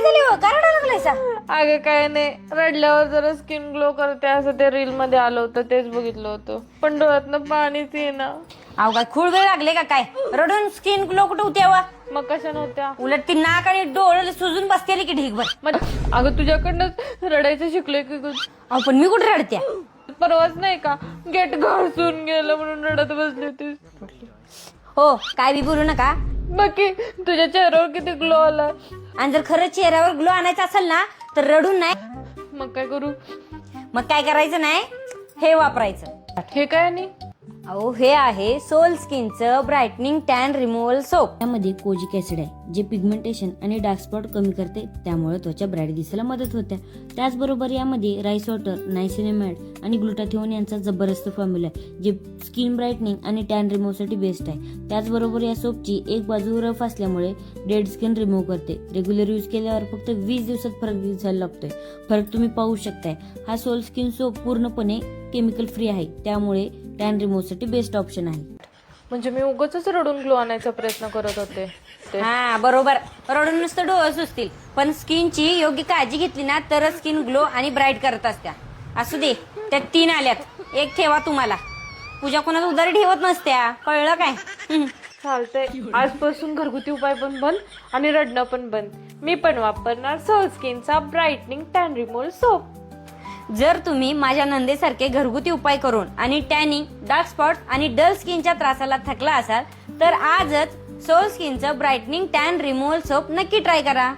झाले हो, का रडायला लागलायसा? अगं काय नाही, रडल्यावर जरा स्किन ग्लो करते असं ते रील मध्ये आलं होतं, तेच बघितलं होतं, पण डोळ्यातनं पाणीच येईना. अहो काय खूळ वेळ लागले का काय? रडून स्किन ग्लो कुठे होते वा? मग कशा नव्हत्या? उलट ती नाक आणि डोळे सुजून बसतेली की ढीकभर. मग अगं तुझ्याकडनं रडायचं शिकलोय की ग. अहो पण मी कुठे रडत्या? परवाच नाही का गेट घासून गेलं म्हणून रडत बसली होती. हो काय बी बोलू नका. बाकी तुझ्या चेहऱ्यावर किती ग्लो आला. आणि जर खरंच चेहऱ्यावर ग्लो आणायचा असेल ना तर रडून नाही, मग काय करू? मग काय करायचं नाही, हे वापरायचं. हे काय नाही? अहो हे आहे सोल स्किनचं ब्राईटनिंग टॅन रिमूव्हल सोप. यामध्ये कोजिक ऍसिड आहे जे पिगमेंटेशन आणि डार्क स्पॉट कमी करते, त्यामुळे त्वचा ब्राईट दिसायला मदत होते. त्याचबरोबर यामध्ये राईस वॉटर, नायसिनेमाइड आणि ग्लुटाथिओन यांचा जबरदस्त फॉर्म्युला आहे जे स्किन ब्राईटनिंग आणि टॅन रिमूव्ह साठी बेस्ट आहे. त्याचबरोबर या सोपची एक बाजू रफ असल्यामुळे डेड स्किन रिमूव्ह करते. रेग्युलर यूज केल्यावर फक्त 20 दिवसात फरक दिसायला लागतोय. फरक तुम्ही पाहू शकताय. हा सोल स्किन सोप पूर्णपणे केमिकल फ्री आहे, त्यामुळे टॅन रिमूव्ह साठी बेस्ट ऑप्शन आहे. म्हणजे मी उगाचच रडून ग्लो आणायचा प्रयत्न करत होते. हा बरोबर, रडून नुसतं डोळे सुचतील, पण स्किनची योग्य काळजी घेतली ना तरच स्किन ग्लो आणि ब्राईट करत असत्या. असू दे, त्या 3 आल्यात, एक ठेवा तुम्हाला. पूजा कोणाला उधारी ठेवत नसत्या, कळलं काय? चालतंय, आजपासून घरगुती उपाय पण बंद आणि रडणं पण बंद. मी पण वापरणार सोल स्किनचा ब्राईटनिंग टॅन रिमूव्हल सोप. जर तुम्ही माझ्या नंदेसारखे घरगुती उपाय करून आणि टॅनिंग, डार्क स्पॉट्स आणि डल स्किनच्या त्रासाला थकला असाल तर आजच सोल स्किनचं ब्राईटनिंग टॅन रिमूव्हल सोप नक्की ट्राय करा.